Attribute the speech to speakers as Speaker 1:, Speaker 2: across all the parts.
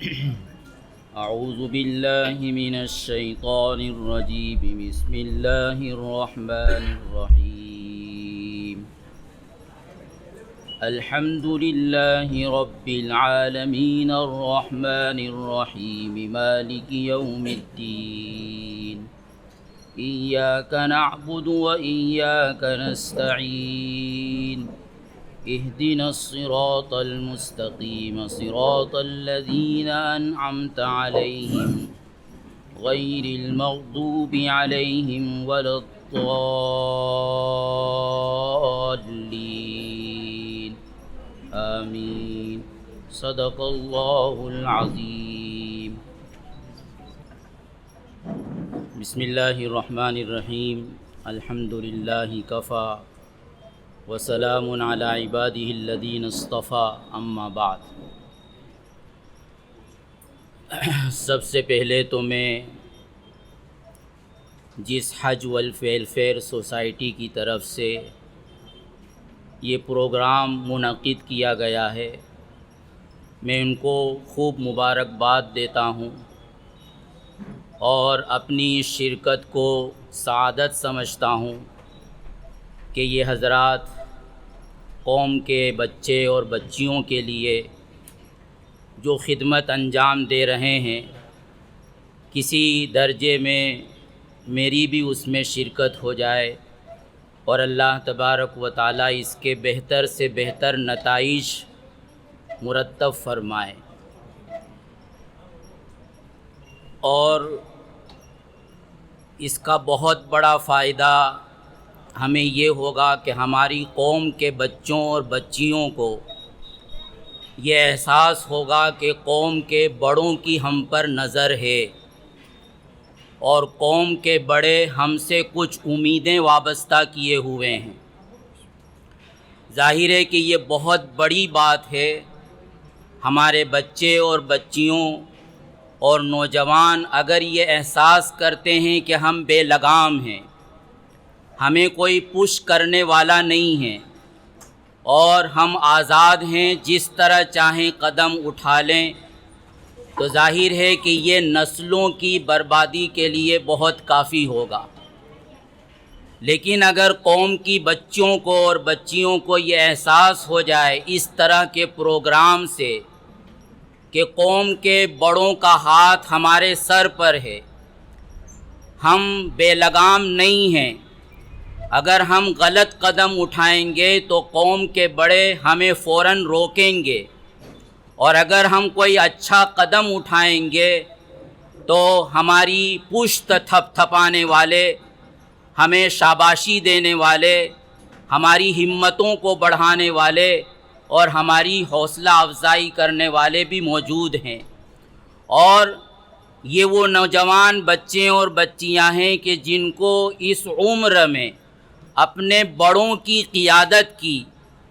Speaker 1: اعوذ باللہ من الشیطان الرجیم بسم اللہ الرحمن الرحیم الحمد للہ رب العالمین الرحمن الرحیم مالک یوم الدین ایاک نعبد و ایاک نستعین اهدنا الصراط المستقيم صراط الذين أنعمت عليهم غير المغضوب عليهم ولا الضالين آمين صدق الله العظيم بسم الله الرحمن الرحيم الحمد لله كفى وسلام علی عبادہ الذین اصطفیٰ اما بعد۔ سب سے پہلے تو میں جس حج ویلفیئر سوسائٹی کی طرف سے یہ پروگرام منعقد کیا گیا ہے، میں ان کو خوب مبارکباد دیتا ہوں اور اپنی شرکت کو سعادت سمجھتا ہوں کہ یہ حضرات قوم کے بچے اور بچیوں کے لیے جو خدمت انجام دے رہے ہیں، کسی درجے میں میری بھی اس میں شرکت ہو جائے اور اللہ تبارک و تعالیٰ اس کے بہتر سے بہتر نتائج مرتب فرمائے۔ اور اس کا بہت بڑا فائدہ ہمیں یہ ہوگا کہ ہماری قوم کے بچوں اور بچیوں کو یہ احساس ہوگا کہ قوم کے بڑوں کی ہم پر نظر ہے اور قوم کے بڑے ہم سے کچھ امیدیں وابستہ کیے ہوئے ہیں۔ ظاہر ہے کہ یہ بہت بڑی بات ہے۔ ہمارے بچے اور بچیوں اور نوجوان اگر یہ احساس کرتے ہیں کہ ہم بے لگام ہیں، ہمیں کوئی پش کرنے والا نہیں ہے اور ہم آزاد ہیں، جس طرح چاہیں قدم اٹھا لیں، تو ظاہر ہے کہ یہ نسلوں کی بربادی کے لیے بہت کافی ہوگا۔ لیکن اگر قوم کی بچوں کو اور بچیوں کو یہ احساس ہو جائے اس طرح کے پروگرام سے کہ قوم کے بڑوں کا ہاتھ ہمارے سر پر ہے، ہم بے لگام نہیں ہیں، اگر ہم غلط قدم اٹھائیں گے تو قوم کے بڑے ہمیں فوراً روکیں گے، اور اگر ہم کوئی اچھا قدم اٹھائیں گے تو ہماری پشت تھپ تھپانے والے، ہمیں شاباشی دینے والے، ہماری ہمتوں کو بڑھانے والے اور ہماری حوصلہ افزائی کرنے والے بھی موجود ہیں۔ اور یہ وہ نوجوان بچے اور بچیاں ہیں کہ جن کو اس عمر میں اپنے بڑوں کی قیادت کی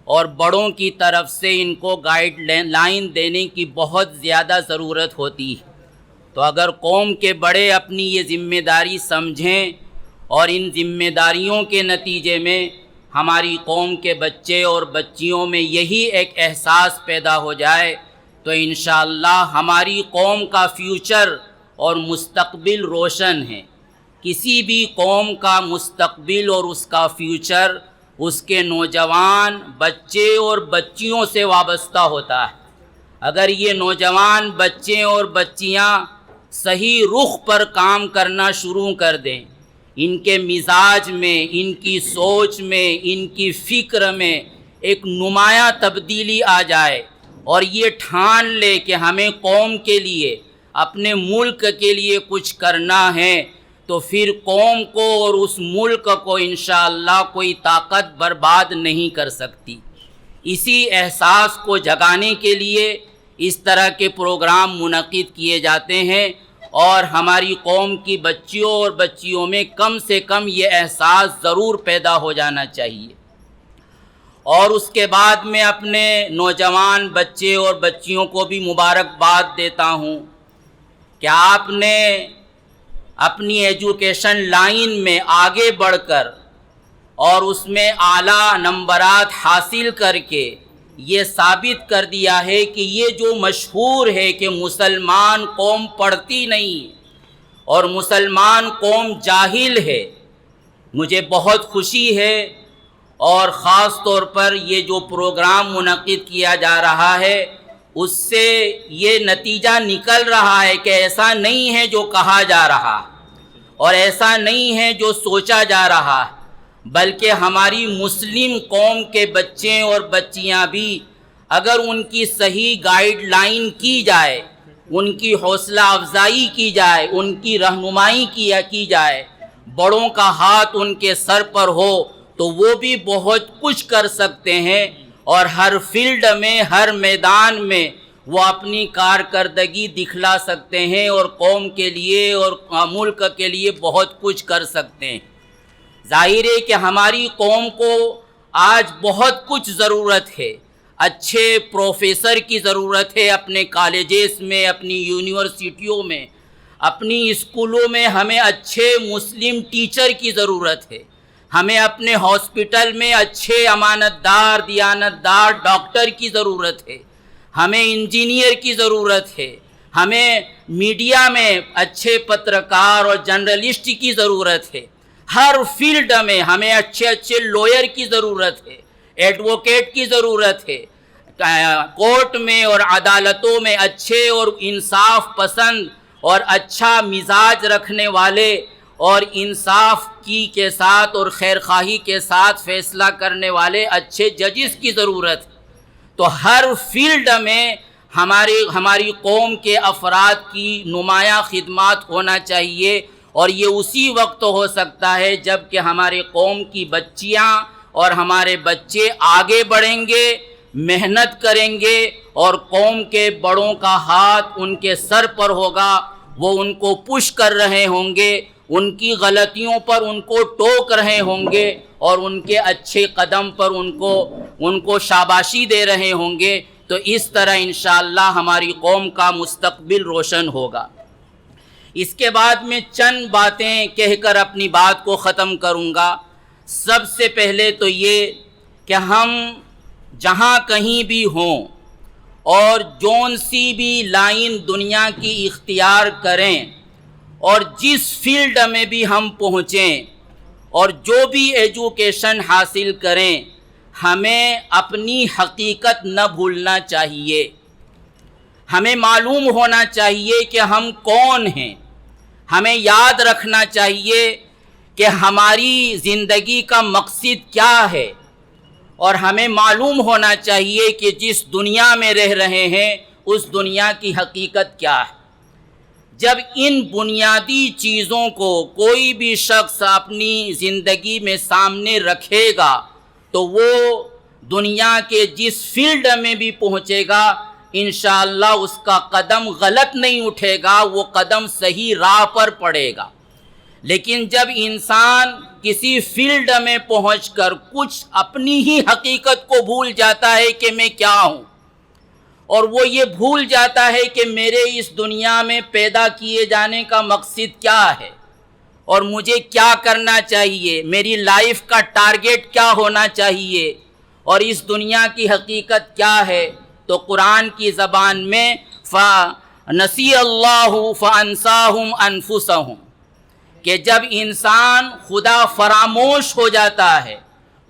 Speaker 1: اور بڑوں کی طرف سے ان کو گائیڈ لائن دینے کی بہت زیادہ ضرورت ہوتی ہے۔ تو اگر قوم کے بڑے اپنی یہ ذمہ داری سمجھیں اور ان ذمہ داریوں کے نتیجے میں ہماری قوم کے بچے اور بچیوں میں یہی ایک احساس پیدا ہو جائے تو انشاءاللہ ہماری قوم کا فیوچر اور مستقبل روشن ہے۔ کسی بھی قوم کا مستقبل اور اس کا فیوچر اس کے نوجوان بچے اور بچیوں سے وابستہ ہوتا ہے۔ اگر یہ نوجوان بچے اور بچیاں صحیح رخ پر کام کرنا شروع کر دیں، ان کے مزاج میں، ان کی سوچ میں، ان کی فکر میں ایک نمایاں تبدیلی آ جائے اور یہ ٹھان لے کہ ہمیں قوم کے لیے، اپنے ملک کے لیے کچھ کرنا ہے، تو پھر قوم کو اور اس ملک کو انشاءاللہ کوئی طاقت برباد نہیں کر سکتی۔ اسی احساس کو جگانے کے لیے اس طرح کے پروگرام منعقد کیے جاتے ہیں اور ہماری قوم کی بچیوں اور بچیوں میں کم سے کم یہ احساس ضرور پیدا ہو جانا چاہیے۔ اور اس کے بعد میں اپنے نوجوان بچے اور بچیوں کو بھی مبارکباد دیتا ہوں کہ آپ نے اپنی ایجوکیشن لائن میں آگے بڑھ کر اور اس میں اعلیٰ نمبرات حاصل کر کے یہ ثابت کر دیا ہے کہ یہ جو مشہور ہے کہ مسلمان قوم پڑھتی نہیں اور مسلمان قوم جاہل ہے، مجھے بہت خوشی ہے، اور خاص طور پر یہ جو پروگرام منعقد کیا جا رہا ہے اس سے یہ نتیجہ نکل رہا ہے کہ ایسا نہیں ہے جو کہا جا رہا اور ایسا نہیں ہے جو سوچا جا رہا، بلکہ ہماری مسلم قوم کے بچے اور بچیاں بھی اگر ان کی صحیح گائیڈ لائن کی جائے، ان کی حوصلہ افزائی کی جائے، ان کی رہنمائی کی جائے، بڑوں کا ہاتھ ان کے سر پر ہو تو وہ بھی بہت کچھ کر سکتے ہیں، اور ہر فیلڈ میں، ہر میدان میں وہ اپنی کارکردگی دکھلا سکتے ہیں اور قوم کے لیے اور ملک کے لیے بہت کچھ کر سکتے ہیں۔ ظاہر ہے کہ ہماری قوم کو آج بہت کچھ ضرورت ہے، اچھے پروفیسر کی ضرورت ہے اپنے کالجز میں، اپنی یونیورسٹیوں میں، اپنی اسکولوں میں ہمیں اچھے مسلم ٹیچر کی ضرورت ہے، ہمیں اپنے ہاسپٹل میں اچھے امانت دار، دیانت دار ڈاکٹر کی ضرورت ہے، ہمیں انجینئر کی ضرورت ہے، ہمیں میڈیا میں اچھے پترکار اور جرنلسٹ کی ضرورت ہے، ہر فیلڈ میں ہمیں اچھے لوئر کی ضرورت ہے، ایڈوکیٹ کی ضرورت ہے، کورٹ میں اور عدالتوں میں اچھے اور انصاف پسند اور اچھا مزاج رکھنے والے اور انصاف کے ساتھ اور خیرخواہی کے ساتھ فیصلہ کرنے والے اچھے ججز کی ضرورت ہے۔ تو ہر فیلڈ میں ہماری قوم کے افراد کی نمایاں خدمات ہونا چاہیے، اور یہ اسی وقت ہو سکتا ہے جب کہ ہمارے قوم کی بچیاں اور ہمارے بچے آگے بڑھیں گے، محنت کریں گے، اور قوم کے بڑوں کا ہاتھ ان کے سر پر ہوگا، وہ ان کو پش کر رہے ہوں گے، ان کی غلطیوں پر ان کو ٹوک رہے ہوں گے، اور ان کے اچھے قدم پر ان کو شاباشی دے رہے ہوں گے، تو اس طرح انشاءاللہ ہماری قوم کا مستقبل روشن ہوگا۔ اس کے بعد میں چند باتیں کہہ کر اپنی بات کو ختم کروں گا۔ سب سے پہلے تو یہ کہ ہم جہاں کہیں بھی ہوں اور جون سی بھی لائن دنیا کی اختیار کریں اور جس فیلڈ میں بھی ہم پہنچیں اور جو بھی ایجوکیشن حاصل کریں، ہمیں اپنی حقیقت نہ بھولنا چاہیے۔ ہمیں معلوم ہونا چاہیے کہ ہم کون ہیں، ہمیں یاد رکھنا چاہیے کہ ہماری زندگی کا مقصد کیا ہے، اور ہمیں معلوم ہونا چاہیے کہ جس دنیا میں رہ رہے ہیں اس دنیا کی حقیقت کیا ہے۔ جب ان بنیادی چیزوں کو کوئی بھی شخص اپنی زندگی میں سامنے رکھے گا تو وہ دنیا کے جس فیلڈ میں بھی پہنچے گا انشاءاللہ اس کا قدم غلط نہیں اٹھے گا، وہ قدم صحیح راہ پر پڑے گا۔ لیکن جب انسان کسی فیلڈ میں پہنچ کر کچھ اپنی ہی حقیقت کو بھول جاتا ہے کہ میں کیا ہوں، اور وہ یہ بھول جاتا ہے کہ میرے اس دنیا میں پیدا کیے جانے کا مقصد کیا ہے اور مجھے کیا کرنا چاہیے، میری لائف کا ٹارگیٹ کیا ہونا چاہیے اور اس دنیا کی حقیقت کیا ہے، تو قرآن کی زبان میں فَنَسِيَ اللَّهُ فَأَنْسَاهُمْ أَنفُسَهُمْ کہ جب انسان خدا فراموش ہو جاتا ہے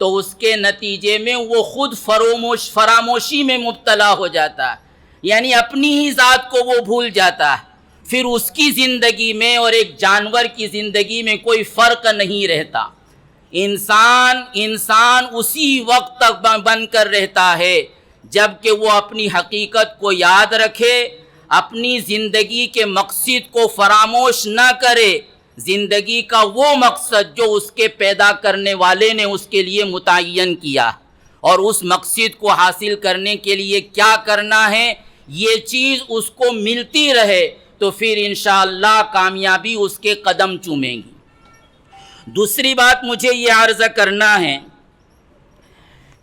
Speaker 1: تو اس کے نتیجے میں وہ خود فراموشی میں مبتلا ہو جاتا ہے، یعنی اپنی ہی ذات کو وہ بھول جاتا ہے، پھر اس کی زندگی میں اور ایک جانور کی زندگی میں کوئی فرق نہیں رہتا۔ انسان اسی وقت تک بن کر رہتا ہے جب کہ وہ اپنی حقیقت کو یاد رکھے، اپنی زندگی کے مقصد کو فراموش نہ کرے، زندگی کا وہ مقصد جو اس کے پیدا کرنے والے نے اس کے لیے متعین کیا، اور اس مقصد کو حاصل کرنے کے لیے کیا کرنا ہے یہ چیز اس کو ملتی رہے تو پھر انشاءاللہ کامیابی اس کے قدم چومیں گی۔ دوسری بات مجھے یہ عرض کرنا ہے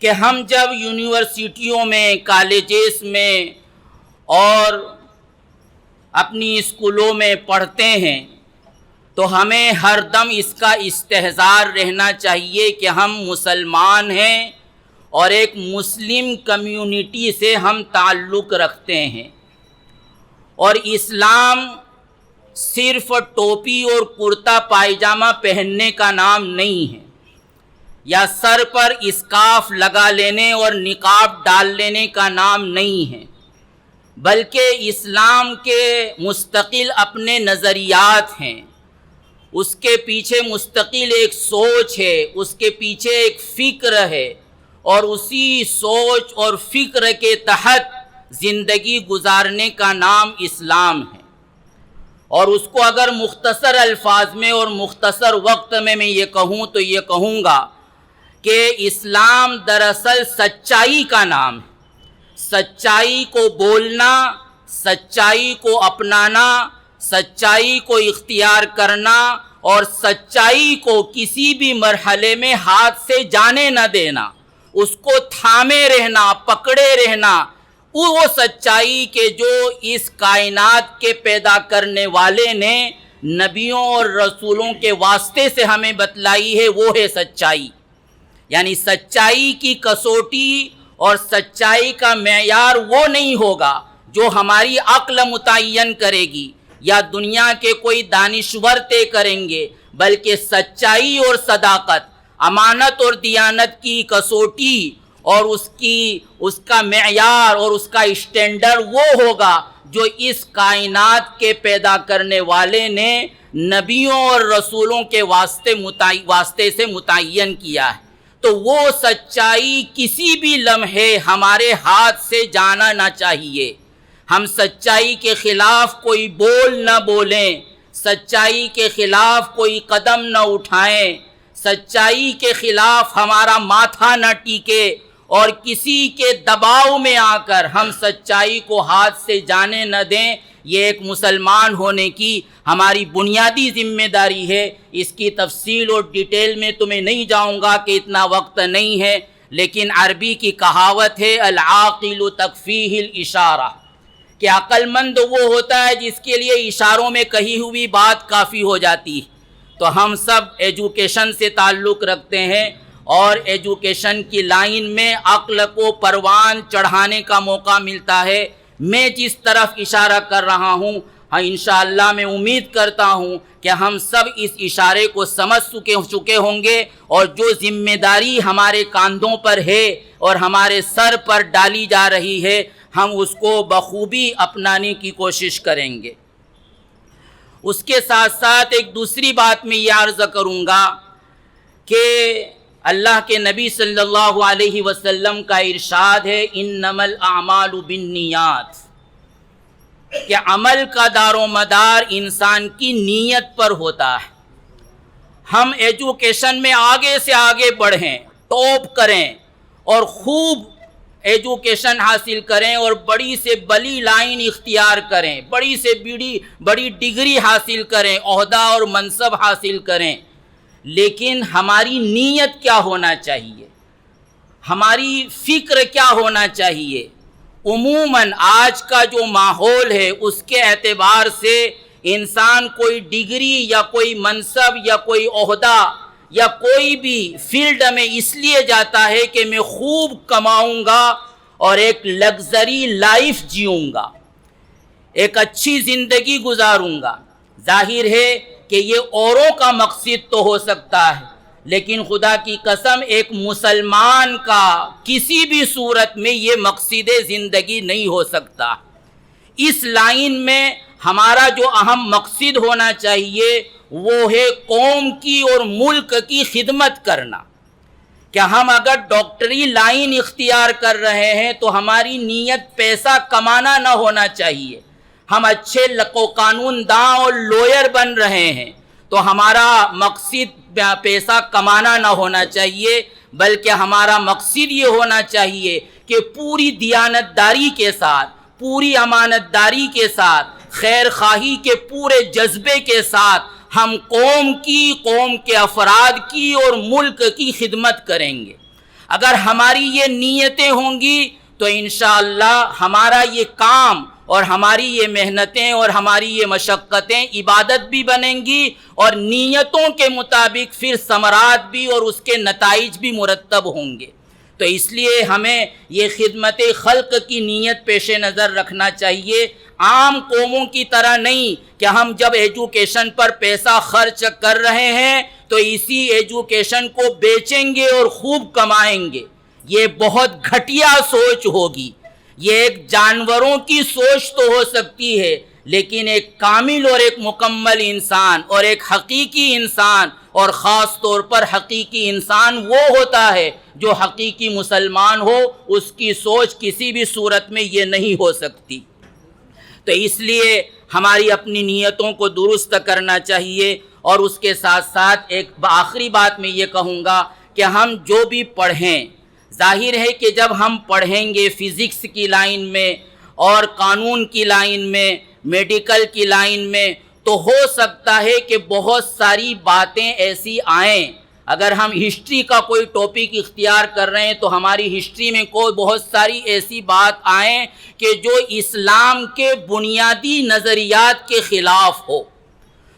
Speaker 1: کہ ہم جب یونیورسٹیوں میں، کالجز میں اور اپنی اسکولوں میں پڑھتے ہیں تو ہمیں ہر دم اس کا استحضار رہنا چاہیے کہ ہم مسلمان ہیں اور ایک مسلم کمیونٹی سے ہم تعلق رکھتے ہیں، اور اسلام صرف ٹوپی اور کرتا پائجامہ پہننے کا نام نہیں ہے، یا سر پر اسکارف لگا لینے اور نقاب ڈال لینے کا نام نہیں ہے، بلکہ اسلام کے مستقل اپنے نظریات ہیں، اس کے پیچھے مستقل ایک سوچ ہے، اس کے پیچھے ایک فکر ہے، اور اسی سوچ اور فکر کے تحت زندگی گزارنے کا نام اسلام ہے۔ اور اس کو اگر مختصر الفاظ میں اور مختصر وقت میں یہ کہوں تو یہ کہوں گا کہ اسلام دراصل سچائی کا نام ہے، سچائی کو بولنا، سچائی کو اپنانا، سچائی کو اختیار کرنا، اور سچائی کو کسی بھی مرحلے میں ہاتھ سے جانے نہ دینا، اس کو تھامے رہنا، پکڑے رہنا، وہ سچائی کے جو اس کائنات کے پیدا کرنے والے نے نبیوں اور رسولوں کے واسطے سے ہمیں بتلائی ہے، وہ ہے سچائی۔ یعنی سچائی کی کسوٹی اور سچائی کا معیار وہ نہیں ہوگا جو ہماری عقل متعین کرے گی یا دنیا کے کوئی دانشور طے کریں گے، بلکہ سچائی اور صداقت، امانت اور دیانت کی کسوٹی اور اس کا معیار اور اس کا اسٹینڈرڈ وہ ہوگا جو اس کائنات کے پیدا کرنے والے نے نبیوں اور رسولوں کے واسطے سے متعین کیا ہے۔ تو وہ سچائی کسی بھی لمحے ہمارے ہاتھ سے جانا نہ چاہیے۔ ہم سچائی کے خلاف کوئی بول نہ بولیں، سچائی کے خلاف کوئی قدم نہ اٹھائیں، سچائی کے خلاف ہمارا ماتھا نہ ٹیکے، اور کسی کے دباؤ میں آ کر ہم سچائی کو ہاتھ سے جانے نہ دیں۔ یہ ایک مسلمان ہونے کی ہماری بنیادی ذمہ داری ہے۔ اس کی تفصیل اور ڈیٹیل میں تمہیں نہیں جاؤں گا کہ اتنا وقت نہیں ہے، لیکن عربی کی کہاوت ہے العاقل تکفیہ الاشارہ، کہ عقل مند وہ ہوتا ہے جس کے لیے اشاروں میں کہی ہوئی بات کافی ہو جاتی ہے۔ تو ہم سب ایجوکیشن سے تعلق رکھتے ہیں، اور ایجوکیشن کی لائن میں عقل کو پروان چڑھانے کا موقع ملتا ہے۔ میں جس طرف اشارہ کر رہا ہوں، انشاءاللہ میں امید کرتا ہوں کہ ہم سب اس اشارے کو سمجھ چکے ہوں گے، اور جو ذمہ داری ہمارے کاندھوں پر ہے اور ہمارے سر پر ڈالی جا رہی ہے، ہم اس کو بخوبی اپنانے کی کوشش کریں گے۔ اس کے ساتھ ساتھ ایک دوسری بات میں یہ عرض کروں گا کہ اللہ کے نبی صلی اللہ علیہ وسلم کا ارشاد ہے انما الاعمال بالنیات، کہ عمل کا دار و مدار انسان کی نیت پر ہوتا ہے۔ ہم ایجوکیشن میں آگے سے آگے بڑھیں، ٹاپ کریں اور خوب ایجوکیشن حاصل کریں اور بڑی سے بڑی لائن اختیار کریں، بڑی سے بڑی ڈگری حاصل کریں، عہدہ اور منصب حاصل کریں، لیکن ہماری نیت کیا ہونا چاہیے، ہماری فکر کیا ہونا چاہیے؟ عموماً آج کا جو ماحول ہے اس کے اعتبار سے انسان کوئی ڈگری یا کوئی منصب یا کوئی عہدہ یا کوئی بھی فیلڈ میں اس لیے جاتا ہے کہ میں خوب کماؤں گا اور ایک لگژری لائف جیوں گا، ایک اچھی زندگی گزاروں گا۔ ظاہر ہے کہ یہ اوروں کا مقصد تو ہو سکتا ہے، لیکن خدا کی قسم ایک مسلمان کا کسی بھی صورت میں یہ مقصد زندگی نہیں ہو سکتا۔ اس لائن میں ہمارا جو اہم مقصد ہونا چاہیے وہ ہے قوم کی اور ملک کی خدمت کرنا۔ کہ ہم اگر ڈاکٹری لائن اختیار کر رہے ہیں تو ہماری نیت پیسہ کمانا نہ ہونا چاہیے۔ ہم اچھے قانون داں اور لوئر بن رہے ہیں تو ہمارا مقصد پیسہ کمانا نہ ہونا چاہیے، بلکہ ہمارا مقصد یہ ہونا چاہیے کہ پوری دیانتداری کے ساتھ، پوری امانت داری کے ساتھ، خیر خواہی کے پورے جذبے کے ساتھ ہم قوم کے افراد کی اور ملک کی خدمت کریں گے۔ اگر ہماری یہ نیتیں ہوں گی تو انشاءاللہ ہمارا یہ کام اور ہماری یہ محنتیں اور ہماری یہ مشقتیں عبادت بھی بنیں گی، اور نیتوں کے مطابق پھر ثمرات بھی اور اس کے نتائج بھی مرتب ہوں گے۔ تو اس لیے ہمیں یہ خدمت خلق کی نیت پیش نظر رکھنا چاہیے، عام قوموں کی طرح نہیں کہ ہم جب ایجوکیشن پر پیسہ خرچ کر رہے ہیں تو اسی ایجوکیشن کو بیچیں گے اور خوب کمائیں گے۔ یہ بہت گھٹیا سوچ ہوگی، یہ ایک جانوروں کی سوچ تو ہو سکتی ہے، لیکن ایک کامل اور ایک مکمل انسان اور ایک حقیقی انسان، اور خاص طور پر حقیقی انسان وہ ہوتا ہے جو حقیقی مسلمان ہو، اس کی سوچ کسی بھی صورت میں یہ نہیں ہو سکتی۔ تو اس لیے ہماری اپنی نیتوں کو درست کرنا چاہیے، اور اس کے ساتھ ساتھ ایک آخری بات میں یہ کہوں گا کہ ہم جو بھی پڑھیں، ظاہر ہے کہ جب ہم پڑھیں گے فزکس کی لائن میں اور قانون کی لائن میں، میڈیکل کی لائن میں، تو ہو سکتا ہے کہ بہت ساری باتیں ایسی آئیں۔ اگر ہم ہسٹری کا کوئی ٹاپک اختیار کر رہے ہیں تو ہماری ہسٹری میں کوئی بہت ساری ایسی بات آئیں کہ جو اسلام کے بنیادی نظریات کے خلاف ہو،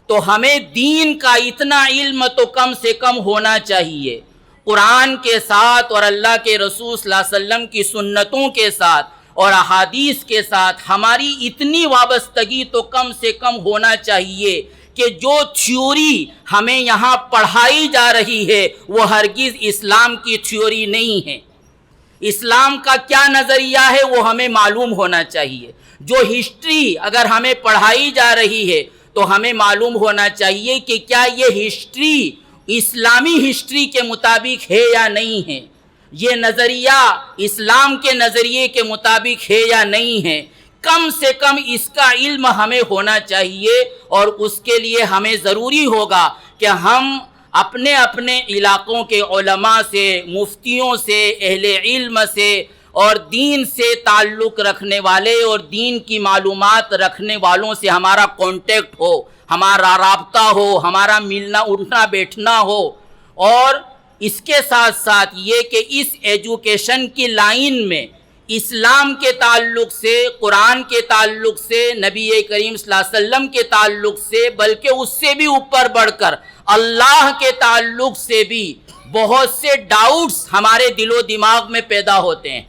Speaker 1: تو ہمیں دین کا اتنا علم تو کم سے کم ہونا چاہیے، قرآن کے ساتھ اور اللہ کے رسول صلی اللہ علیہ وسلم کی سنتوں کے ساتھ اور احادیث کے ساتھ ہماری اتنی وابستگی تو کم سے کم ہونا چاہیے کہ جو تھیوری ہمیں یہاں پڑھائی جا رہی ہے وہ ہرگز اسلام کی تھیوری نہیں ہے۔ اسلام کا کیا نظریہ ہے وہ ہمیں معلوم ہونا چاہیے۔ جو ہسٹری اگر ہمیں پڑھائی جا رہی ہے تو ہمیں معلوم ہونا چاہیے کہ کیا یہ ہسٹری اسلامی ہسٹری کے مطابق ہے یا نہیں ہے، یہ نظریہ اسلام کے نظریے کے مطابق ہے یا نہیں ہے۔ کم سے کم اس کا علم ہمیں ہونا چاہیے، اور اس کے لیے ہمیں ضروری ہوگا کہ ہم اپنے اپنے علاقوں کے علماء سے، مفتیوں سے، اہل علم سے اور دین سے تعلق رکھنے والے اور دین کی معلومات رکھنے والوں سے ہمارا کانٹیکٹ ہو، ہمارا رابطہ ہو، ہمارا ملنا اٹھنا بیٹھنا ہو۔ اور اس کے ساتھ ساتھ یہ کہ اس ایجوکیشن کی لائن میں اسلام کے تعلق سے، قرآن کے تعلق سے، نبی کریم صلی اللہ علیہ وسلم کے تعلق سے، بلکہ اس سے بھی اوپر بڑھ کر اللہ کے تعلق سے بھی بہت سے ڈاؤٹس ہمارے دل و دماغ میں پیدا ہوتے ہیں،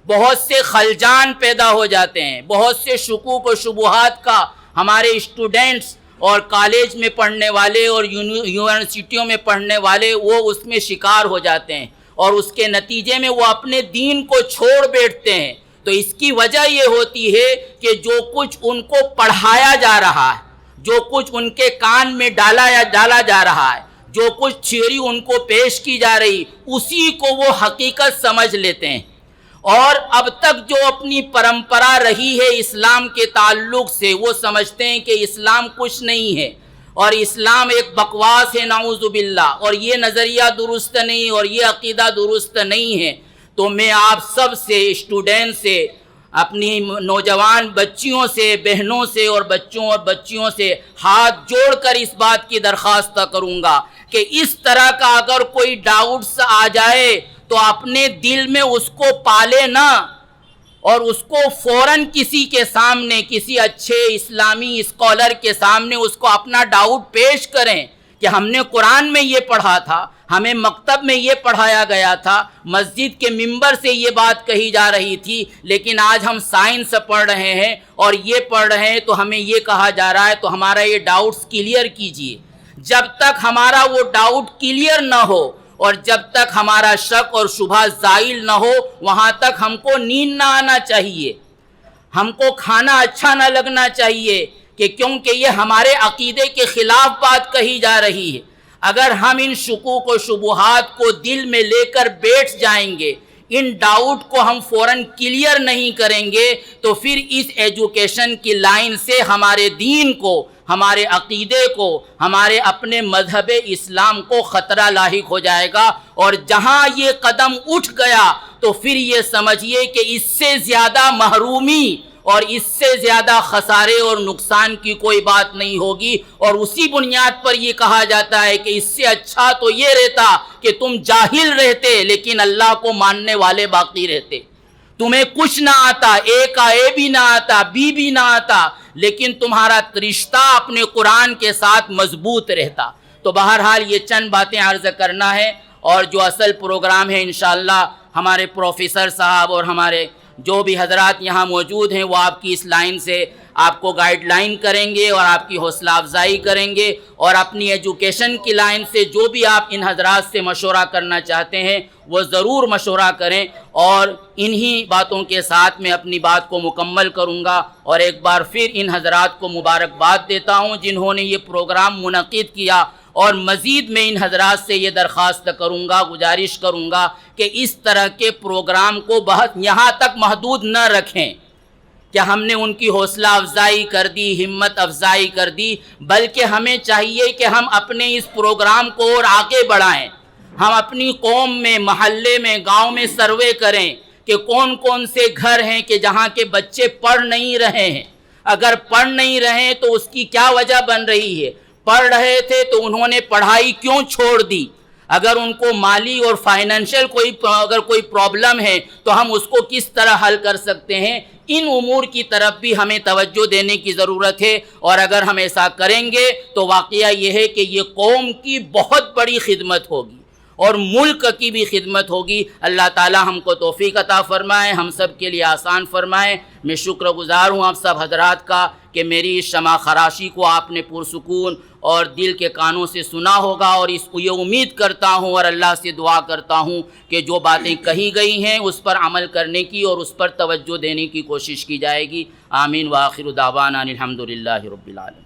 Speaker 1: بہت سے خلجان پیدا ہو جاتے ہیں، بہت سے شکوک و شبہات کا ہمارے اسٹوڈنٹس اور کالج میں پڑھنے والے اور یونیورسٹیوں میں پڑھنے والے وہ اس میں شکار ہو جاتے ہیں، اور اس کے نتیجے میں وہ اپنے دین کو چھوڑ بیٹھتے ہیں۔ تو اس کی وجہ یہ ہوتی ہے کہ جو کچھ ان کو پڑھایا جا رہا ہے، جو کچھ ان کے کان میں ڈالا جا رہا ہے، جو کچھ تھیوری ان کو پیش کی جا رہی، اسی کو وہ حقیقت سمجھ لیتے ہیں۔ اور اب تک جو اپنی پرمپرا رہی ہے اسلام کے تعلق سے، وہ سمجھتے ہیں کہ اسلام کچھ نہیں ہے اور اسلام ایک بکواس ہے، نعوذ باللہ، اور یہ نظریہ درست نہیں اور یہ عقیدہ درست نہیں ہے۔ تو میں آپ سب سے، اسٹوڈنٹ سے، اپنی نوجوان بچیوں سے، بہنوں سے اور بچوں اور بچیوں سے ہاتھ جوڑ کر اس بات کی درخواست کروں گا کہ اس طرح کا اگر کوئی ڈاؤٹس آ جائے تو اپنے دل میں اس کو پالے نہ، اور اس کو فوراً کسی کے سامنے، کسی اچھے اسلامی اسکالر کے سامنے اس کو اپنا ڈاؤٹ پیش کریں کہ ہم نے قرآن میں یہ پڑھا تھا، ہمیں مکتب میں یہ پڑھایا گیا تھا، مسجد کے ممبر سے یہ بات کہی جا رہی تھی، لیکن آج ہم سائنس پڑھ رہے ہیں اور یہ پڑھ رہے ہیں تو ہمیں یہ کہا جا رہا ہے، تو ہمارا یہ ڈاؤٹس کلیئر کیجئے۔ جب تک ہمارا وہ ڈاؤٹ کلیئر نہ ہو اور جب تک ہمارا شک اور شبہ زائل نہ ہو، وہاں تک ہم کو نیند نہ آنا چاہیے، ہم کو کھانا اچھا نہ لگنا چاہیے، کہ کیونکہ یہ ہمارے عقیدے کے خلاف بات کہی جا رہی ہے۔ اگر ہم ان شکوک و شبہات کو دل میں لے کر بیٹھ جائیں گے، ان ڈاؤٹ کو ہم فوراً کلیئر نہیں کریں گے، تو پھر اس ایجوکیشن کی لائن سے ہمارے دین کو، ہمارے عقیدے کو، ہمارے اپنے مذہب اسلام کو خطرہ لاحق ہو جائے گا، اور جہاں یہ قدم اٹھ گیا تو پھر یہ سمجھیے کہ اس سے زیادہ محرومی اور اس سے زیادہ خسارے اور نقصان کی کوئی بات نہیں ہوگی۔ اور اسی بنیاد پر یہ کہا جاتا ہے کہ اس سے اچھا تو یہ رہتا کہ تم جاہل رہتے لیکن اللہ کو ماننے والے باقی رہتے، تمہیں کچھ نہ آتا، ایک اے بھی نہ آتا، بی بھی نہ آتا، لیکن تمہارا رشتہ اپنے قرآن کے ساتھ مضبوط رہتا۔ تو بہرحال یہ چند باتیں عرض کرنا ہے، اور جو اصل پروگرام ہے انشاءاللہ ہمارے پروفیسر صاحب اور ہمارے جو بھی حضرات یہاں موجود ہیں وہ آپ کی اس لائن سے آپ کو گائیڈ لائن کریں گے اور آپ کی حوصلہ افزائی کریں گے، اور اپنی ایجوکیشن کی لائن سے جو بھی آپ ان حضرات سے مشورہ کرنا چاہتے ہیں وہ ضرور مشورہ کریں۔ اور انہی باتوں کے ساتھ میں اپنی بات کو مکمل کروں گا، اور ایک بار پھر ان حضرات کو مبارکباد دیتا ہوں جنہوں نے یہ پروگرام منعقد کیا، اور مزید میں ان حضرات سے یہ درخواست کروں گا، گزارش کروں گا کہ اس طرح کے پروگرام کو بہت یہاں تک محدود نہ رکھیں کہ ہم نے ان کی حوصلہ افزائی کر دی، ہمت افزائی کر دی، بلکہ ہمیں چاہیے کہ ہم اپنے اس پروگرام کو اور آگے بڑھائیں۔ ہم اپنی قوم میں، محلے میں، گاؤں میں سروے کریں کہ کون کون سے گھر ہیں کہ جہاں کے بچے پڑھ نہیں رہے ہیں۔ اگر پڑھ نہیں رہے ہیں تو اس کی کیا وجہ بن رہی ہے؟ پڑھ رہے تھے تو انہوں نے پڑھائی کیوں چھوڑ دی؟ اگر ان کو مالی اور فائنینشیل اگر کوئی پرابلم ہے تو ہم اس کو کس طرح حل کر سکتے ہیں؟ ان امور کی طرف بھی ہمیں توجہ دینے کی ضرورت ہے، اور اگر ہم ایسا کریں گے تو واقعہ یہ ہے کہ یہ قوم کی بہت بڑی خدمت ہوگی اور ملک کی بھی خدمت ہوگی۔ اللہ تعالی ہم کو توفیق عطا فرمائے، ہم سب کے لیے آسان فرمائے۔ میں شکر گزار ہوں آپ سب حضرات کا کہ میری اس شمع خراشی کو آپ نے پرسکون اور دل کے کانوں سے سنا ہوگا، اور اس کو یہ امید کرتا ہوں اور اللہ سے دعا کرتا ہوں کہ جو باتیں کہی گئی ہیں اس پر عمل کرنے کی اور اس پر توجہ دینے کی کوشش کی جائے گی۔ آمین وآخر دعوانا الحمدللہ رب العالمین۔